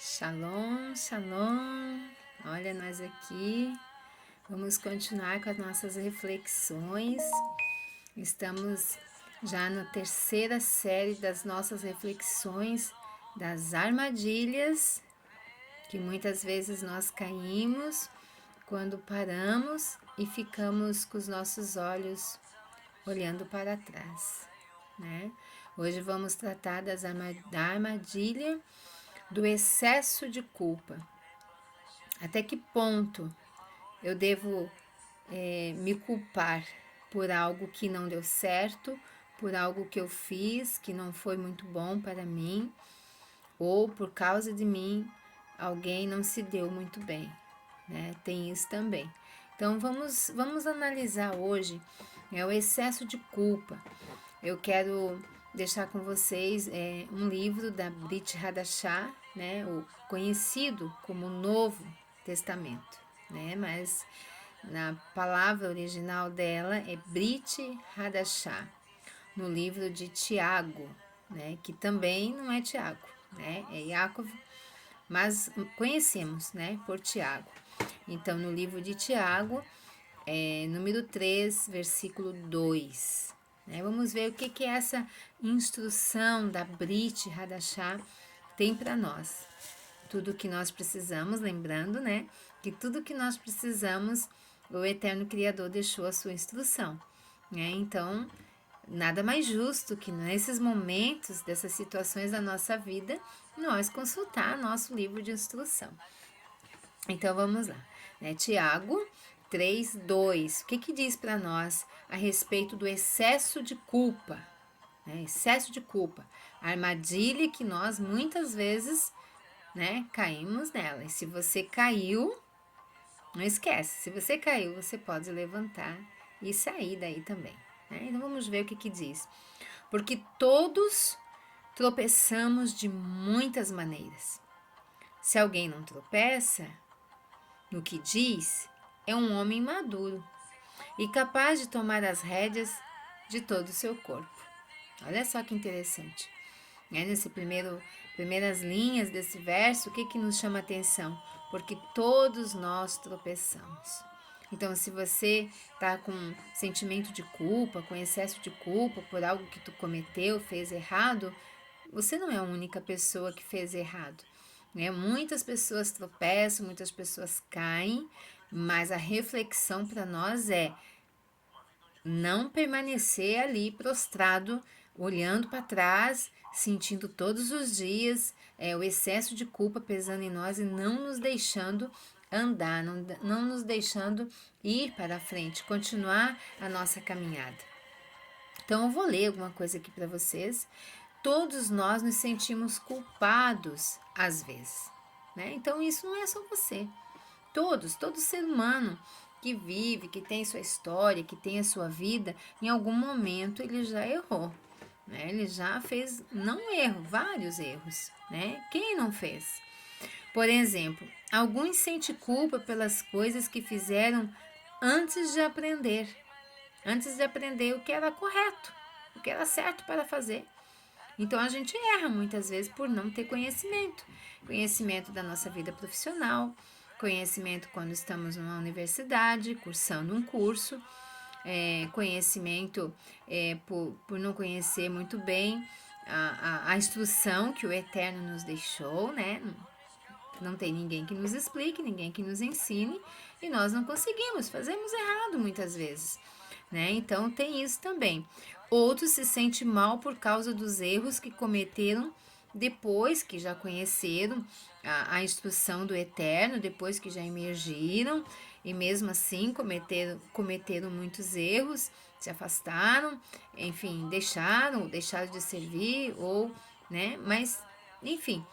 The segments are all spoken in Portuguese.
Shalom, shalom. Olha nós aqui. Vamos continuar com as nossas reflexões. Estamos já na terceira série das nossas reflexões das armadilhas que muitas vezes nós caímos quando paramos e ficamos com os nossos olhos olhando para trás, né? Hoje vamos tratar da armadilha do excesso de culpa. Até que ponto eu devo me culpar por algo que não deu certo, por algo que eu fiz que não foi muito bom para mim, ou por causa de mim alguém não se deu muito bem, né? Tem isso também. Então vamos analisar hoje o excesso de culpa. Eu quero deixar com vocês um livro da Brit Hadashah, né, o conhecido como Novo Testamento, né, mas na palavra original dela é Brit Hadashah, no livro de Tiago, né, que também não é Tiago, né, é Yaakov, mas conhecemos, né, por Tiago. Então, no livro de Tiago, número 3, versículo 2. Né? Vamos ver o que é essa instrução da Brit Hadashah tem para nós. Tudo que nós precisamos, lembrando, né, que tudo que nós precisamos, o Eterno Criador deixou a sua instrução. Né? Então, nada mais justo que nesses momentos, dessas situações da nossa vida, nós consultar nosso livro de instrução. Então, vamos lá. Né? Tiago 3:2. O que diz para nós a respeito do excesso de culpa? Né? Excesso de culpa. A armadilha que nós muitas vezes, né, caímos nela. E se você caiu, não esquece. Se você caiu, você pode levantar e sair daí também. Né? Então vamos ver o que diz. Porque todos tropeçamos de muitas maneiras. Se alguém não tropeça no que diz, é um homem maduro e capaz de tomar as rédeas de todo o seu corpo. Olha só que interessante. Nesse primeiras linhas desse verso, o que nos chama a atenção? Porque todos nós tropeçamos. Então, se você está com sentimento de culpa, com excesso de culpa por algo que tu cometeu, fez errado, você não é a única pessoa que fez errado. Né? Muitas pessoas tropeçam, muitas pessoas caem, mas a reflexão para nós é não permanecer ali prostrado, olhando para trás, sentindo todos os dias o excesso de culpa pesando em nós e não nos deixando andar, não nos deixando ir para frente, continuar a nossa caminhada. Então eu vou ler alguma coisa aqui para vocês. Todos nós nos sentimos culpados às vezes, né? Então isso não é só você. Todo ser humano que vive, que tem sua história, que tem a sua vida, em algum momento ele já errou, né? Ele já fez, não erro, vários erros, né? Quem não fez? Por exemplo, alguns sentem culpa pelas coisas que fizeram antes de aprender o que era correto, o que era certo para fazer. Então a gente erra muitas vezes por não ter conhecimento da nossa vida profissional, conhecimento quando estamos numa universidade, cursando um curso, conhecimento por não conhecer muito bem a instrução que o Eterno nos deixou, né? Não tem ninguém que nos explique, ninguém que nos ensine, e nós não conseguimos, fazemos errado muitas vezes. Né? Então tem isso também. Outros se sentem mal por causa dos erros que cometeram depois que já conheceram a instrução do Eterno, depois que já emergiram e mesmo assim cometeram muitos erros, se afastaram, enfim, deixaram de servir ou, né? Mas, enfim,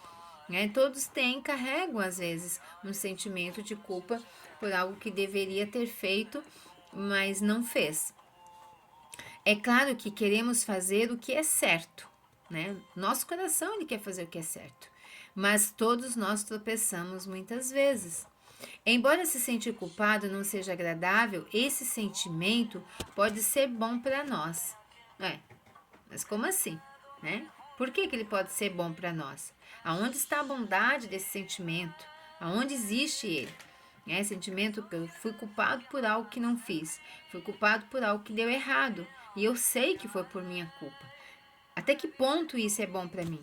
né? Todos carregam às vezes um sentimento de culpa por algo que deveria ter feito, mas não fez. É claro que queremos fazer o que é certo, né? Nosso coração ele quer fazer o que é certo, mas todos nós tropeçamos muitas vezes. Embora se sentir culpado não seja agradável, esse sentimento pode ser bom para nós. Mas como assim, né? Por que que ele pode ser bom para nós? Aonde está a bondade desse sentimento? Aonde existe ele? Sentimento que eu fui culpado por algo que não fiz, fui culpado por algo que deu errado e eu sei que foi por minha culpa. Até que ponto isso é bom para mim?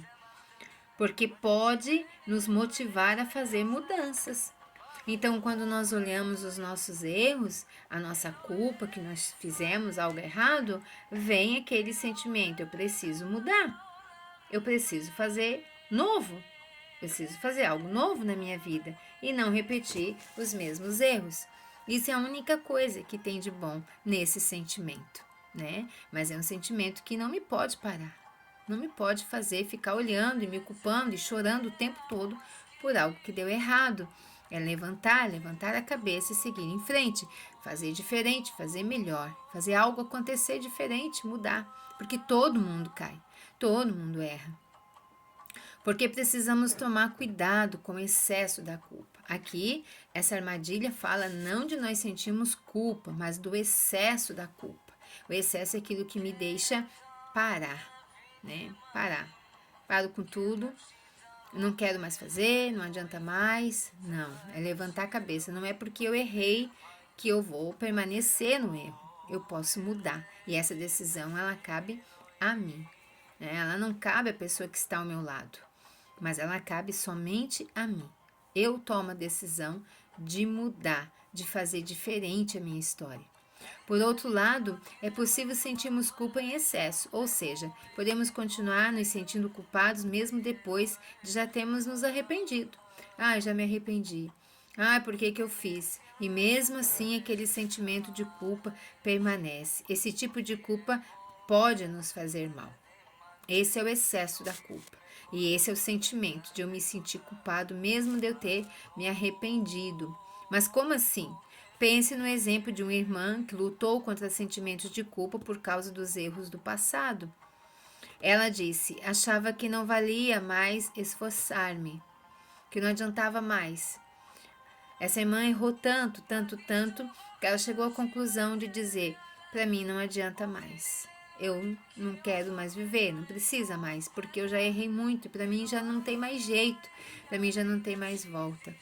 Porque pode nos motivar a fazer mudanças. Então, quando nós olhamos os nossos erros, a nossa culpa, que nós fizemos algo errado, vem aquele sentimento: eu preciso mudar, eu preciso fazer novo, preciso fazer algo novo na minha vida e não repetir os mesmos erros. Isso é a única coisa que tem de bom nesse sentimento, né? Mas é um sentimento que não me pode parar, não me pode fazer ficar olhando e me culpando e chorando o tempo todo por algo que deu errado. É levantar a cabeça e seguir em frente, fazer diferente, fazer melhor, fazer algo acontecer diferente, mudar, porque todo mundo cai, todo mundo erra. Porque precisamos tomar cuidado com o excesso da culpa. Aqui, essa armadilha fala não de nós sentirmos culpa, mas do excesso da culpa. O excesso é aquilo que me deixa parar, né? Parar. Paro com tudo, não quero mais fazer, não adianta mais. Não, é levantar a cabeça. Não é porque eu errei que eu vou permanecer no erro. Eu posso mudar. E essa decisão, ela cabe a mim, né? Ela não cabe à pessoa que está ao meu lado, mas ela cabe somente a mim. Eu tomo a decisão de mudar, de fazer diferente a minha história. Por outro lado, é possível sentirmos culpa em excesso, ou seja, podemos continuar nos sentindo culpados mesmo depois de já termos nos arrependido. Já me arrependi. Por que que eu fiz? E mesmo assim, aquele sentimento de culpa permanece. Esse tipo de culpa pode nos fazer mal. Esse é o excesso da culpa. E esse é o sentimento de eu me sentir culpado mesmo de eu ter me arrependido. Mas como assim? Pense no exemplo de uma irmã que lutou contra sentimentos de culpa por causa dos erros do passado. Ela disse: achava que não valia mais esforçar-me, que não adiantava mais. Essa irmã errou tanto, tanto, tanto, que ela chegou à conclusão de dizer: para mim não adianta mais. Eu não quero mais viver, não precisa mais, porque eu já errei muito, para mim já não tem mais jeito, para mim já não tem mais volta.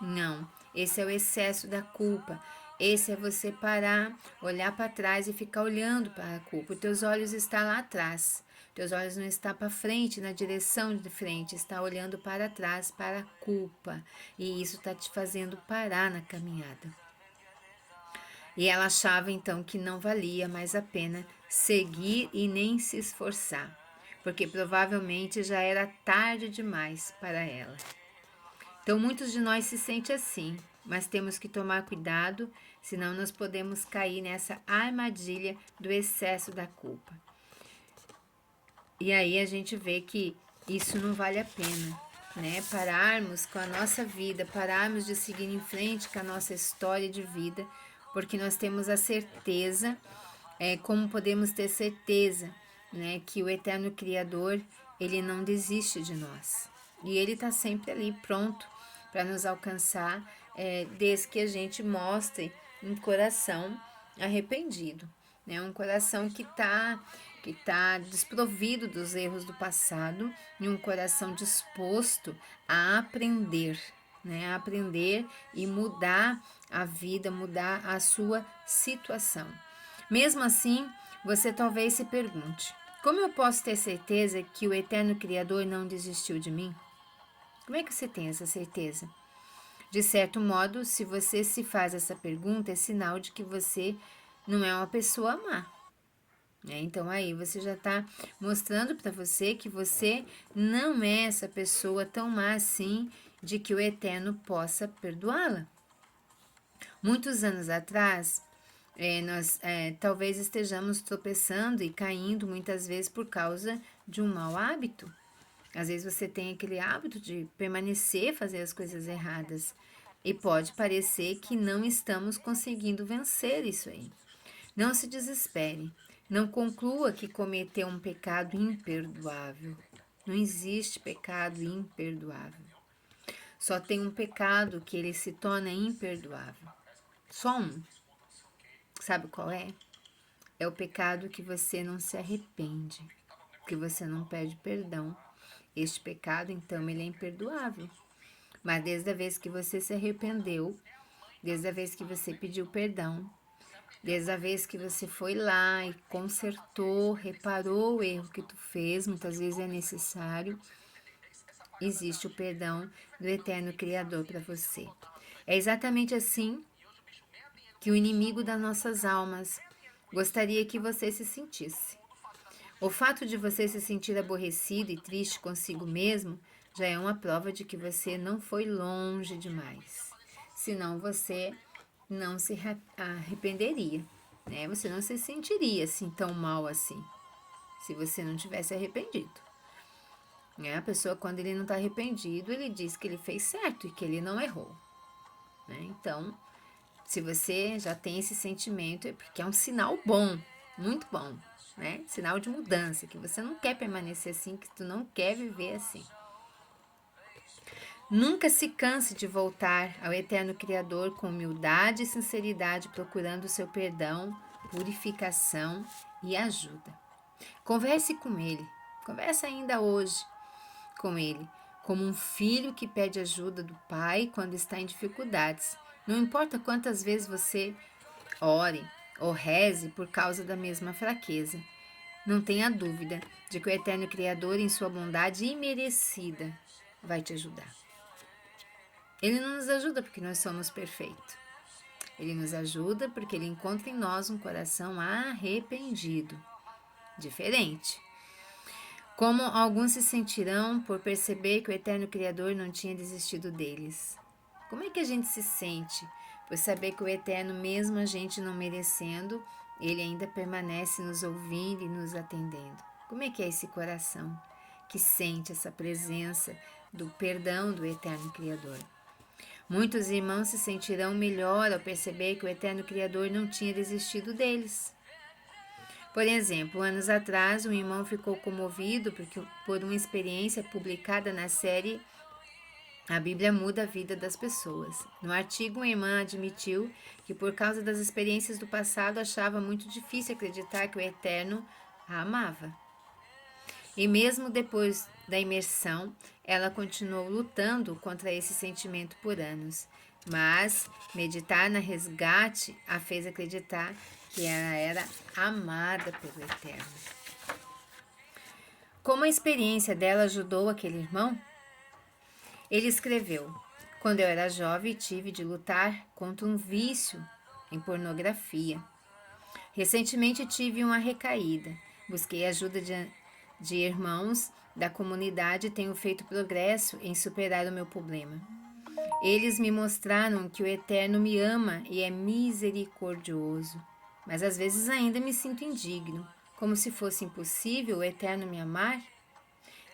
Não, esse é o excesso da culpa. Esse é você parar, olhar para trás e ficar olhando para a culpa. Os teus olhos estão lá atrás. Teus olhos não estão para frente, na direção de frente, está olhando para trás, para a culpa. E isso está te fazendo parar na caminhada. E ela achava então que não valia mais a pena seguir e nem se esforçar, porque provavelmente já era tarde demais para ela. Então muitos de nós se sentem assim, mas temos que tomar cuidado, senão nós podemos cair nessa armadilha do excesso da culpa. E aí a gente vê que isso não vale a pena, né? Pararmos com a nossa vida, pararmos de seguir em frente com a nossa história de vida, porque nós temos a certeza, como podemos ter certeza, né, que o eterno Criador, ele não desiste de nós. E ele está sempre ali pronto para nos alcançar, desde que a gente mostre um coração arrependido, né? Um coração que tá desprovido dos erros do passado e um coração disposto a aprender, né? A aprender e mudar a vida, mudar a sua situação. Mesmo assim, você talvez se pergunte: como eu posso ter certeza que o eterno Criador não desistiu de mim? Como é que você tem essa certeza? De certo modo, se você se faz essa pergunta, é sinal de que você não é uma pessoa má. Então aí você já está mostrando para você que você não é essa pessoa tão má assim, de que o Eterno possa perdoá-la. Muitos anos atrás, nós talvez estejamos tropeçando e caindo muitas vezes por causa de um mau hábito. Às vezes você tem aquele hábito de permanecer, fazer as coisas erradas. E pode parecer que não estamos conseguindo vencer isso aí. Não se desespere. Não conclua que cometeu um pecado imperdoável. Não existe pecado imperdoável. Só tem um pecado que ele se torna imperdoável. Só um. Sabe qual é? É o pecado que você não se arrepende. porque você não pede perdão. Este pecado, então, ele é imperdoável. Mas desde a vez que você se arrependeu, desde a vez que você pediu perdão, desde a vez que você foi lá e consertou, reparou o erro que tu fez, muitas vezes é necessário, existe o perdão do eterno Criador para você. É exatamente assim que o inimigo das nossas almas gostaria que você se sentisse. O fato de você se sentir aborrecido e triste consigo mesmo já é uma prova de que você não foi longe demais. Senão você não se arrependeria, né? Você não se sentiria assim tão mal assim, se você não tivesse arrependido. Né? A pessoa, quando ele não está arrependido, ele diz que ele fez certo e que ele não errou. Né? Então, se você já tem esse sentimento, é porque é um sinal bom, muito bom, né? Sinal de mudança, que você não quer permanecer assim, que tu não quer viver assim. Nunca se canse de voltar ao eterno Criador com humildade e sinceridade, procurando o seu perdão, purificação e ajuda. Converse com ele, converse ainda hoje com ele, como um filho que pede ajuda do pai quando está em dificuldades. Não importa quantas vezes você ore ou reze por causa da mesma fraqueza. Não tenha dúvida de que o eterno Criador, em sua bondade imerecida, vai te ajudar. Ele não nos ajuda porque nós somos perfeitos. Ele nos ajuda porque ele encontra em nós um coração arrependido, diferente. Como alguns se sentirão por perceber que o eterno Criador não tinha desistido deles? Como é que a gente se sente por saber que o eterno, mesmo a gente não merecendo, ele ainda permanece nos ouvindo e nos atendendo? Como é que é esse coração que sente essa presença do perdão do eterno Criador? Muitos irmãos se sentirão melhor ao perceber que o eterno Criador não tinha desistido deles. Por exemplo, anos atrás, um irmão ficou comovido por uma experiência publicada na série A Bíblia Muda a Vida das Pessoas. No artigo, uma irmã admitiu que, por causa das experiências do passado, achava muito difícil acreditar que o Eterno a amava. E mesmo depois da imersão, ela continuou lutando contra esse sentimento por anos. Mas meditar na resgate a fez acreditar que ela era amada pelo Eterno. Como a experiência dela ajudou aquele irmão? Ele escreveu: quando eu era jovem, tive de lutar contra um vício em pornografia. Recentemente tive uma recaída. Busquei ajuda de irmãos da comunidade e tenho feito progresso em superar o meu problema. Eles me mostraram que o Eterno me ama e é misericordioso, mas às vezes ainda me sinto indigno, como se fosse impossível o Eterno me amar.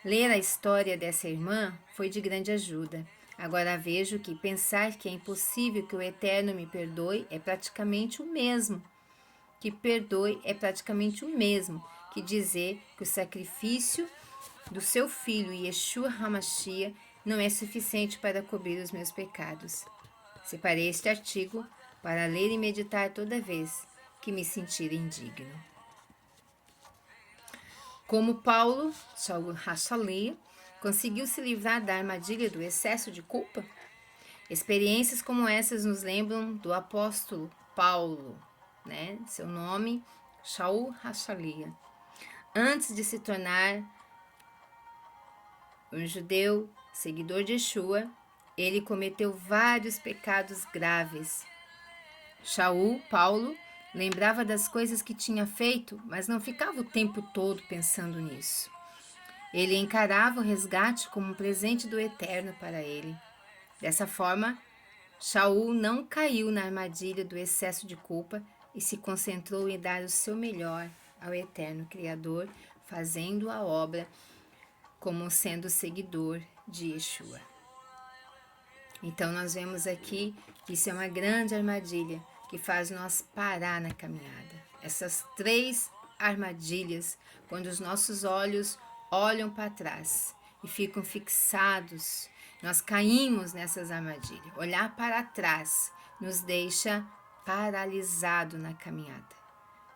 Ler a história dessa irmã foi de grande ajuda. Agora vejo que pensar que é impossível que o Eterno me perdoe é praticamente o mesmo. Que perdoe é praticamente o mesmo que dizer que o sacrifício do seu filho Yeshua HaMashiach não é suficiente para cobrir os meus pecados. Separei este artigo para ler e meditar toda vez que me sentir indigno. Como Paulo, Shaul HaShalih, conseguiu se livrar da armadilha do excesso de culpa? Experiências como essas nos lembram do apóstolo Paulo, né? Seu nome, Shaul HaShalih. Antes de se tornar um judeu seguidor de Yeshua, ele cometeu vários pecados graves. Shaul, Paulo, lembrava das coisas que tinha feito, mas não ficava o tempo todo pensando nisso. Ele encarava o resgate como um presente do Eterno para ele. Dessa forma, Shaul não caiu na armadilha do excesso de culpa e se concentrou em dar o seu melhor ao Eterno Criador, fazendo a obra como sendo seguidor de Yeshua. Então nós vemos aqui que isso é uma grande armadilha que faz nós parar na caminhada. Essas 3 armadilhas, quando os nossos olhos olham para trás e ficam fixados, nós caímos nessas armadilhas. Olhar para trás nos deixa paralisado na caminhada.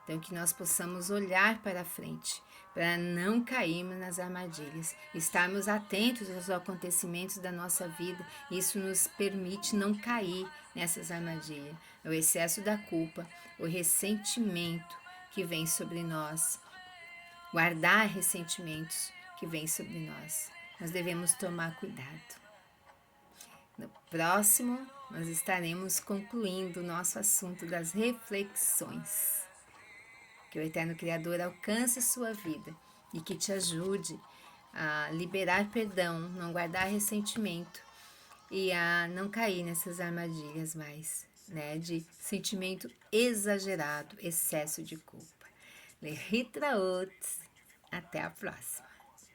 Então que nós possamos olhar para frente, para não cairmos nas armadilhas, estarmos atentos aos acontecimentos da nossa vida. Isso nos permite não cair nessas armadilhas. É o excesso da culpa, o ressentimento que vem sobre nós, guardar ressentimentos que vêm sobre nós. Nós devemos tomar cuidado. No próximo, nós estaremos concluindo o nosso assunto das reflexões. Que o Eterno Criador alcance sua vida e que te ajude a liberar perdão, não guardar ressentimento e a não cair nessas armadilhas mais, né, de sentimento exagerado, excesso de culpa. Lehitraot. Até a próxima.